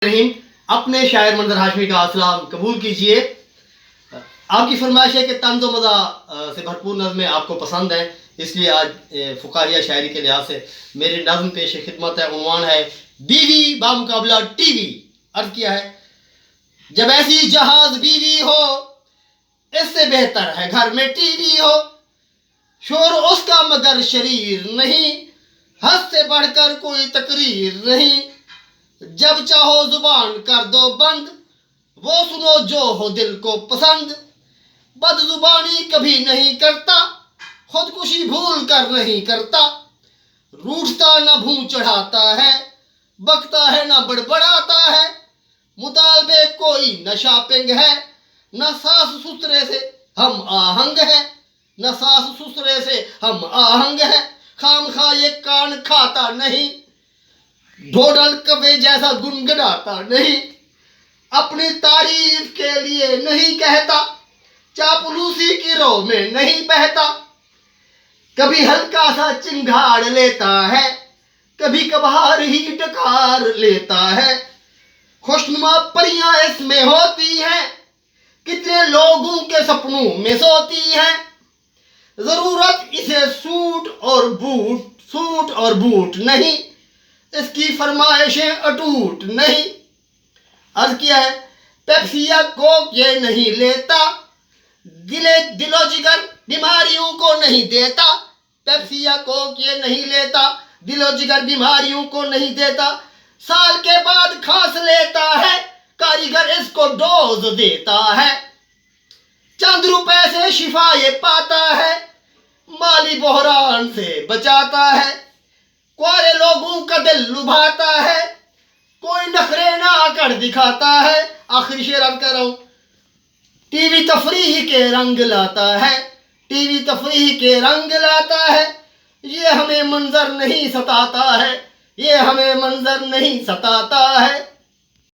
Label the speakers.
Speaker 1: रहीम अपने शायर मंजर हाशमी का सलाम कबूल कीजिए। आपकी फरमाइश है कि तंज़ व मज़ा से भरपूर नज़में आपको पसंद है, इसलिए आज फ़ुक़ाहिया शायरी के लिहाज से मेरी नज़म पेश खिदमत है। उन्वान है बीवी बामुकाबला टीवी। अर्ज़ किया है, जब ऐसी जहाज़ बीवी हो इससे बेहतर है घर में टीवी हो। शोर उसका मगर शरीर नहीं, हद से बढ़कर कोई तकरीर नहीं। जब चाहो जुबान कर दो बंद, वो सुनो जो हो दिल को पसंद। बदजुबानी कभी नहीं करता, खुदकुशी भूल कर नहीं करता। रूठता न भूं चढ़ाता है, बकता है न बड़बड़ाता है। मुतालबे कोई न शॉपिंग है, न सास ससुरे से हम आहंग है। न सास ससुरे से हम आहंग है। खामखा ये कान खाता नहीं, ढोडल कवे जैसा गुनगुनाता नहीं। अपनी तारीफ के लिए नहीं कहता, चापलूसी की रो में नहीं बहता। कभी हल्का सा चिंगाड़ लेता है, कभी कभार ही डकार लेता है। खुशनुमा परियां इसमें होती हैं, कितने लोगों के सपनों में सोती हैं। जरूरत इसे सूट और बूट नहीं, इसकी फरमाइशें अटूट नहीं। अर्ज किया है, पेप्सी या कोक ये नहीं लेता, दिलो जिगर बीमारियों को नहीं देता। पेप्सी या कोक ये नहीं लेता, दिलो जिगर बीमारियों को नहीं देता। साल के बाद खांस लेता है, कारीगर इसको डोज देता है। चंद रुपए से शिफा ये पाता है, माली बहरान से बचाता है। कुआरे लोगों का दिल लुभाता है, कोई नखरे ना कर दिखाता है। आखिरी शेर अर्ज कर रहा हूं, टीवी तफरीह के रंग लाता है, टीवी तफरीह के रंग लाता है। ये हमें मंजर नहीं सताता है, ये हमें मंजर नहीं सताता है।